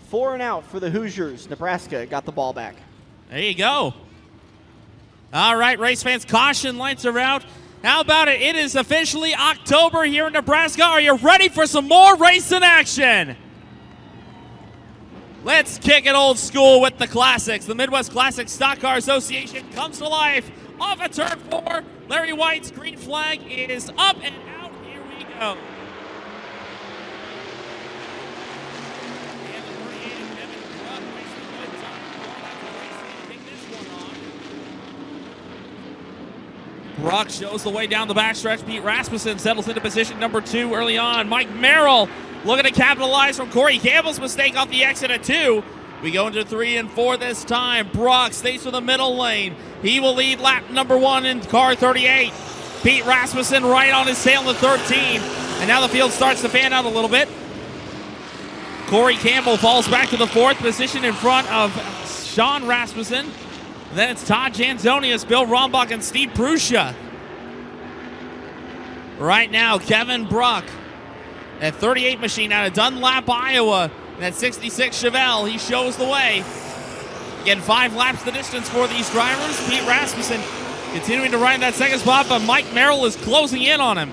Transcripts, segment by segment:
4 and out for the Hoosiers. Nebraska got the ball back. There you go. All right, race fans, caution lights are out. How about it? It is officially October here in Nebraska. Are you ready for some more racing action? Let's kick it old school with the classics. The Midwest Classic Stock Car Association comes to life off at turn 4. Larry White's green flag is up and out. Here we go. Brock shows the way down the backstretch. Pete Rasmussen settles into position number 2 early on. Mike Merrill looking to capitalize from Corey Campbell's mistake off the exit at 2. We go into 3 and 4 this time. Brock stays for the middle lane. He will lead lap number 1 in car 38. Pete Rasmussen right on his tail in the 13. And now the field starts to fan out a little bit. Corey Campbell falls back to the 4th position in front of Sean Rasmussen. Then it's Todd Janzonius, Bill Rombach, and Steve Pruscia. Right now, Kevin Bruck, that 38 machine out of Dunlap, Iowa. That 66 Chevelle, he shows the way. Getting 5 laps the distance for these drivers. Pete Rasmussen continuing to ride that second spot, but Mike Merrill is closing in on him.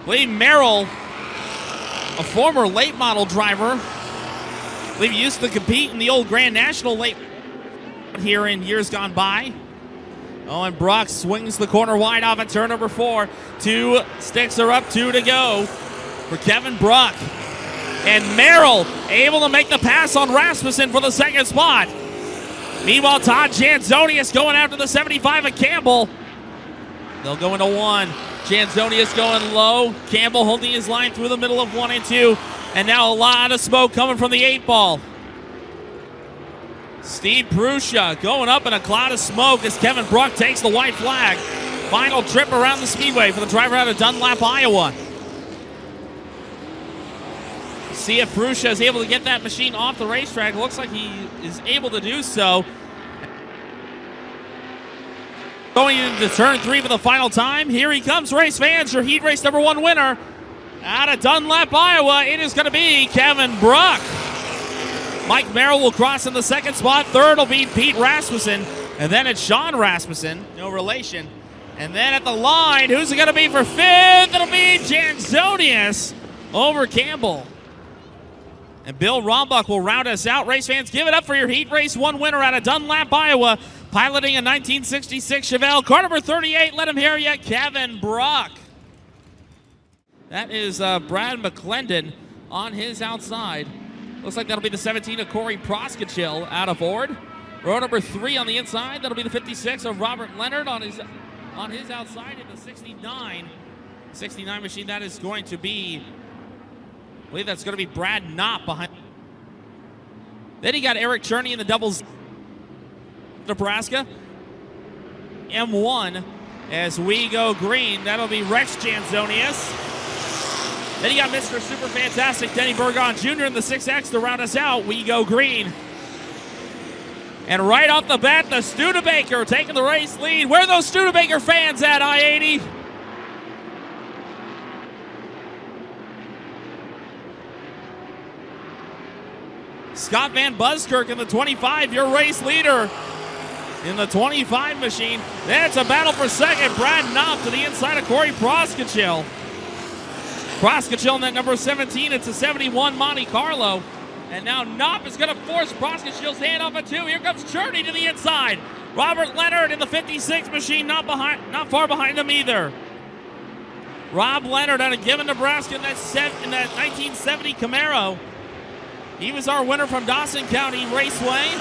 Lee Merrill, a former late model driver. I believe he used to compete in the old Grand National late here in years gone by. Oh, and Brock swings the corner wide off at turn number 4. 2 sticks are up, 2 to go for Kevin Brock. And Merrill able to make the pass on Rasmussen for the second spot. Meanwhile, Todd Janzonius going after the 75 of Campbell. They'll go into 1. Janzonius going low. Campbell holding his line through the middle of 1 and 2. And now a lot of smoke coming from the 8-ball. Steve Pruscia going up in a cloud of smoke as Kevin Bruck takes the white flag. Final trip around the speedway for the driver out of Dunlap, Iowa. See if Pruscia is able to get that machine off the racetrack. Looks like he is able to do so. Going into turn 3 for the final time. Here he comes, race fans. Your heat race number 1 winner out of Dunlap, Iowa. It is going to be Kevin Bruck. Mike Merrill will cross in the second spot. 3rd will be Pete Rasmussen. And then it's Sean Rasmussen. No relation. And then at the line, who's it going to be for 5th? It'll be Janzonius over Campbell. And Bill Rombach will round us out. Race fans, give it up for your Heat Race 1 winner out of Dunlap, Iowa. Piloting a 1966 Chevelle. Car number 38, let him hear you, Kevin Bruck. That is Brad McClendon on his outside. Looks like that'll be the 17 of Corey Proskachil out of Ord. Row number 3 on the inside. That'll be the 56 of Robert Leonard on his outside. And the 69 machine, that is going to be, I believe that's going to be Brad Knopp behind. Then he got Eric Cherney in the doubles. Nebraska. M1 as we go green. That'll be Rex Janzonius. Then you got Mr. Super Fantastic Denny Burgon Jr. in the 6X to round us out. We go green. And right off the bat, the Studebaker taking the race lead. Where are those Studebaker fans at, I-80? Scott Van Buskirk in the 25, your race leader in the 25 machine. That's a battle for second. Brad Knopp to the inside of Corey Proskachil. Proskachil in that number 17. It's a 71 Monte Carlo. And now Knopp is going to force Proskachil's hand off at 2. Here comes Cherney to the inside. Robert Leonard in the 56 machine, not far behind him either. Rob Leonard out of Gibbon, Nebraska in that 1970 Camaro. He was our winner from Dawson County Raceway.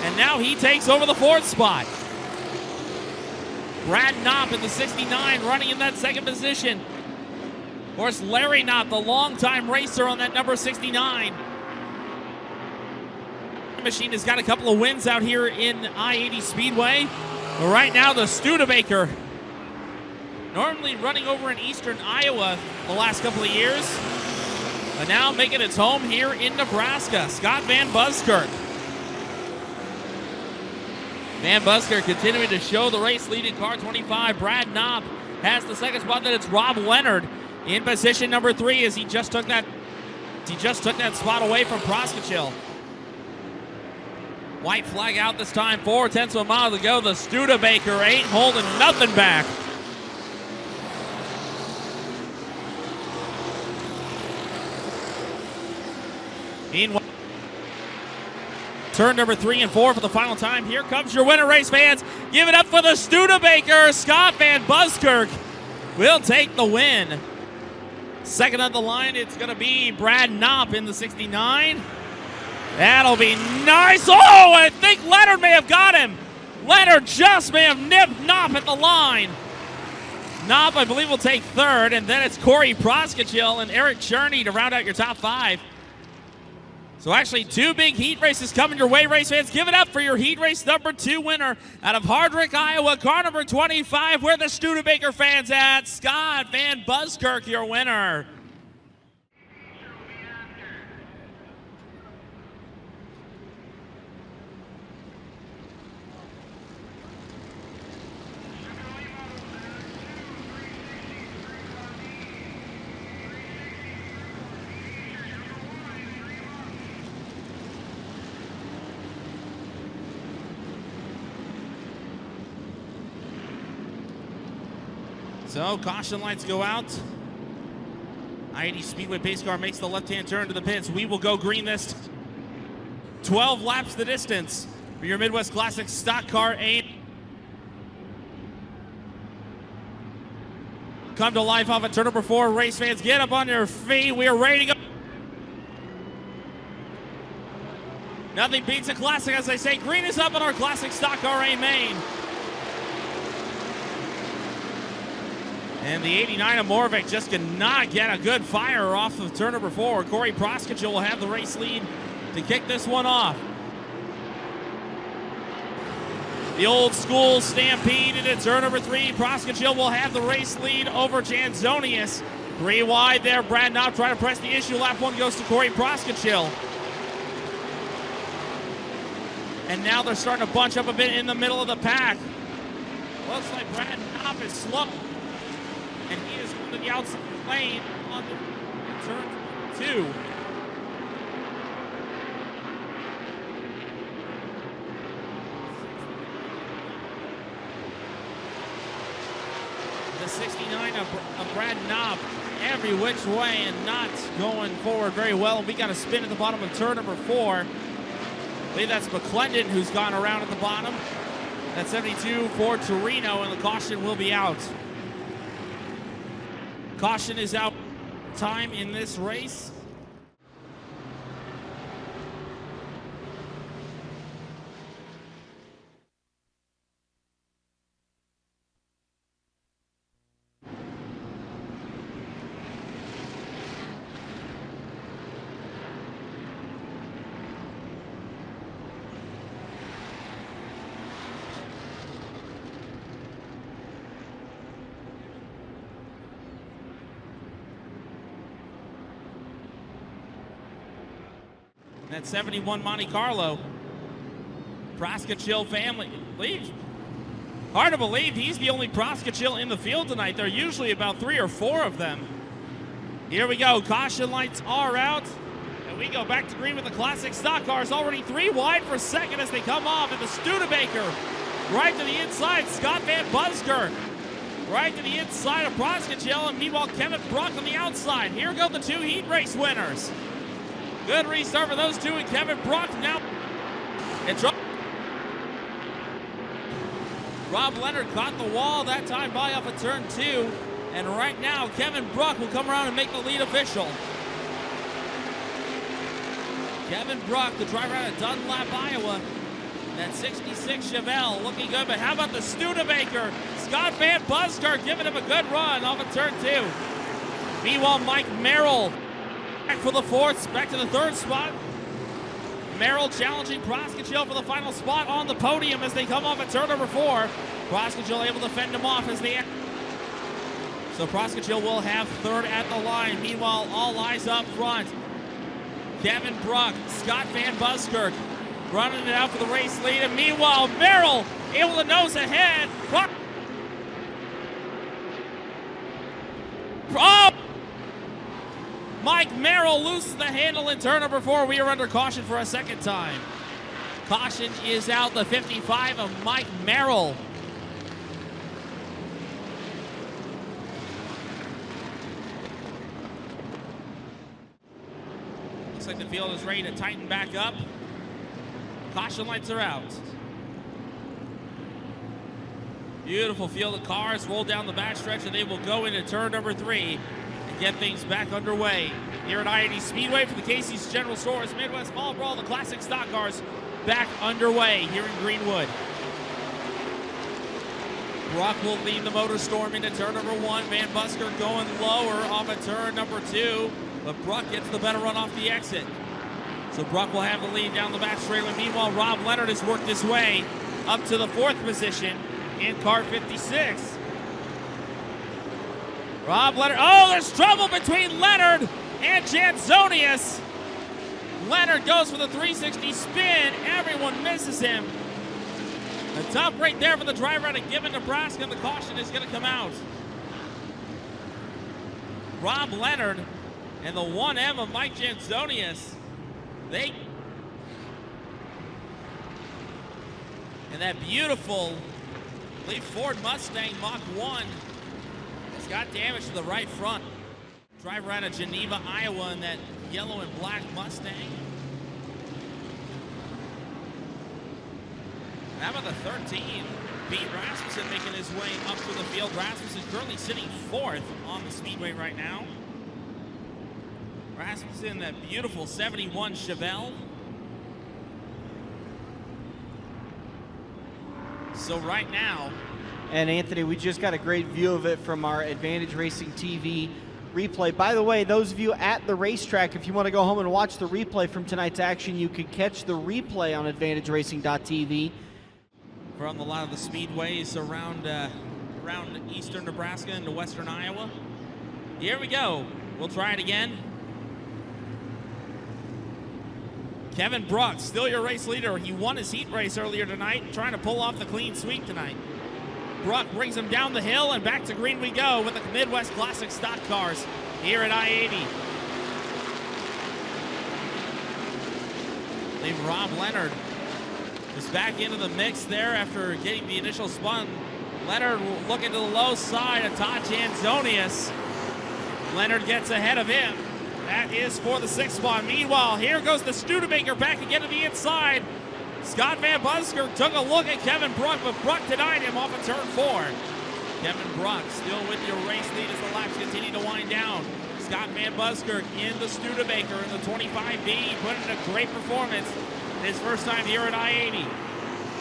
And now he takes over the 4th spot. Brad Knopp in the 69 running in that 2nd position. Of course, Larry Knopp, the longtime racer on that number 69. The machine has got a couple of wins out here in I-80 Speedway. But right now, the Studebaker, normally running over in eastern Iowa the last couple of years, but now making its home here in Nebraska. Scott Van Buskirk. Van Buskirk continuing to show the race lead in car 25. Brad Knopp has the 2nd spot. Then it's Rob Leonard in position number 3 as he just took that He just took that spot away from Proskachil. White flag out this time, 4/10 of a mile to go. The Studebaker ain't holding nothing back. Meanwhile, turn number 3 and 4 for the final time. Here comes your winner, race fans. Give it up for the Studebaker. Scott Van Buskirk will take the win. Second on the line, it's going to be Brad Knopp in the 69. That'll be nice. Oh, I think Leonard may have got him. Leonard just may have nipped Knopp at the line. Knopp, I believe, will take third, and then it's Corey Proskachil and Eric Cherney to round out your top 5. So actually 2 big heat races coming your way, race fans. Give it up for your heat race number 2 winner out of Hardwick, Iowa, car number 25. Where the Studebaker fans at? Scott Van Buskirk, your winner. So caution lights go out. I-80 Speedway pace car makes the left-hand turn to the pits. We will go green this 12 laps the distance for your Midwest Classic StockCar 8. Come to life off at turn number 4. Race fans, get up on your feet. We are ready to go. Nothing beats a classic, as I say. Green is up on our Classic StockCar A main. And the 89 of Morvik just cannot get a good fire off of turn number 4. Corey Proskachil will have the race lead to kick this one off. The old school stampede into turn number 3. Proskachil will have the race lead over Jansonius. 3 wide there. Brad Knopp trying to press the issue. Lap 1 goes to Corey Proskachil. And now they're starting to bunch up a bit in the middle of the pack. Looks like Brad Knopp is slow. And he is going to the outside lane on the turn 2. The 69 of Brad Knopp every which way and not going forward very well. We got a spin at the bottom of turn number 4. I believe that's McClendon who's gone around at the bottom. That's 72 for Torino, and the caution will be out. Caution is out time in this race. That 71 Monte Carlo. Proskachil family. Hard to believe he's the only Proskachil in the field tonight. There are usually about 3 or 4 of them. Here we go. Caution lights are out. And we go back to green with the Classic StockCars. Already 3 wide for second as they come off. And the Studebaker right to the inside. Scott Van Buskirk right to the inside of Proskachil. And meanwhile, Kevin Bruck on the outside. Here go the 2 heat race winners. Good restart for those 2, and Kevin Bruck now. And Rob Leonard caught the wall that time by off of turn 2. And right now, Kevin Bruck will come around and make the lead official. Kevin Bruck, the driver out of Dunlap, Iowa. That 66 Chevelle looking good, but how about the Studebaker? Scott Van Buskirk giving him a good run off of turn 2. Meanwhile, Mike Merrill back for the 4th, back to the 3rd spot. Merrill challenging Proskachil for the final spot on the podium as they come off at turn number 4. Proskachil able to fend him off as they... So Proskachil will have 3rd at the line. Meanwhile, all eyes up front. Kevin Bruck, Scott Van Buskirk running it out for the race lead. And meanwhile, Merrill able to nose ahead. Oh! Mike Merrill loses the handle in turn number 4. We are under caution for a second time. Caution is out, the 55 of Mike Merrill. Looks like the field is ready to tighten back up. Caution lights are out. Beautiful field of cars roll down the backstretch, and they will go into turn number 3 and get things back underway. Here at I-80 Speedway for the Casey's General Stores Midwest Fall Brawl, the Classic StockCars back underway here in Greenwood. Brock will lead the motor storm into turn number 1. Van Busker going lower off of turn number 2, but Brock gets the better run off the exit. So Brock will have the lead down the back straightaway. Meanwhile, Rob Leonard has worked his way up to the 4th position in car 56. Rob Leonard, oh, there's trouble between Leonard and Jansonius. Leonard goes for the 360 spin. Everyone misses him. The top right there for the driver out of Gibbon, Nebraska, and the caution is going to come out. Rob Leonard and the 1M of Mike Jansonius. And that beautiful, I believe, Ford Mustang Mach 1 has got damage to the right front. Driver out of Geneva, Iowa, in that yellow and black Mustang. How about the 13? Pete Rasmussen making his way up through the field. Rasmussen currently sitting 4th on the speedway right now. Rasmussen, that beautiful 71 Chevelle. So right now, and Anthony, we just got a great view of it from our Advantage Racing TV replay. By the way, those of you at the racetrack, if you want to go home and watch the replay from tonight's action, you can catch the replay on AdvantageRacing.tv. From a lot of the speedways around eastern Nebraska into western Iowa. Here we go. We'll try it again. Kevin Brock, still your race leader. He won his heat race earlier tonight, trying to pull off the clean sweep tonight. Brock brings him down the hill, and back to green we go with the Midwest Classic StockCars here at I-80. I believe Rob Leonard is back into the mix there after getting the initial spun. Leonard looking to the low side of Todd Jansonius. Leonard gets ahead of him. That is for the 6th spot. Meanwhile, here goes the Studebaker back again to the inside. Scott Van Busker took a look at Kevin Brock, but Brock denied him off of turn 4. Kevin Brock still with your race lead as the laps continue to wind down. Scott Van Busker in the Studebaker in the 25B, put in a great performance his first time here at I-80.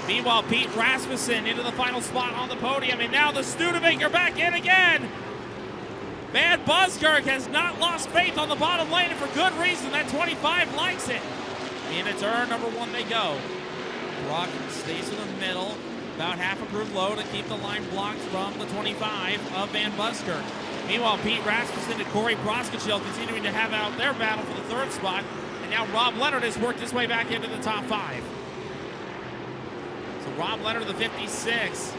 Meanwhile, Pete Rasmussen into the final spot on the podium, and now the Studebaker back in again. Van Buskirk has not lost faith on the bottom lane, and for good reason. That 25 likes it. Into turn number 1 they go. Brock stays in the middle, about half a groove low to keep the line blocked from the 25 of Van Buskirk. Meanwhile, Pete Rasmussen and Corey Proskachil continuing to have out their battle for the 3rd spot, and now Rob Leonard has worked his way back into the top 5. So Rob Leonard, the 56.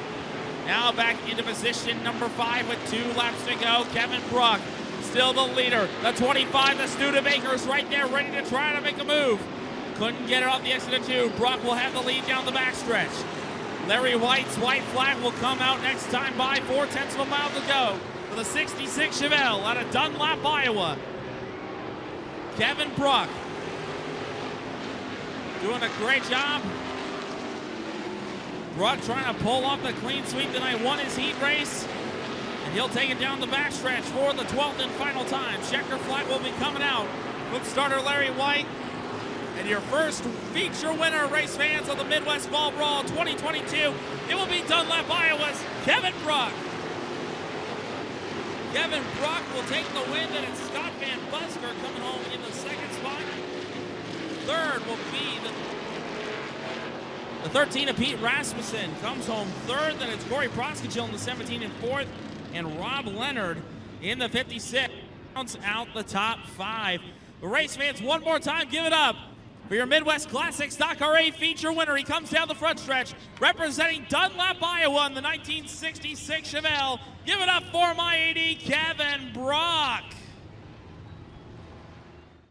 Now back into position number 5 with 2 laps to go. Kevin Brock, still the leader. The 25, the Studebaker is right there, ready to try to make a move. Couldn't get it off the exit of 2. Brock will have the lead down the backstretch. Larry White's white flag will come out next time by. 4/10 of a mile to go for the 66 Chevelle out of Dunlap, Iowa. Kevin Brock doing a great job. Brock trying to pull off the clean sweep tonight, won his heat race, and he'll take it down the backstretch for the 12th and final time. Checker flag will be coming out with starter Larry White. And your first feature winner, race fans, of the Midwest Fall Brawl 2022, it will be Dunlap, Iowa's Kevin Brock. Kevin Brock will take the win, and it's Scott Van Busker coming home in the 2nd spot. 3rd will be the 13 of Pete Rasmussen comes home 3rd. Then it's Corey Proskachil in the 17 and 4th. And Rob Leonard in the 56. Counts out the top 5. The race fans, one more time, give it up for your Midwest Classic StockCar A feature winner. He comes down the front stretch representing Dunlap, Iowa in the 1966 Chevelle. Give it up for my I-80, Kevin.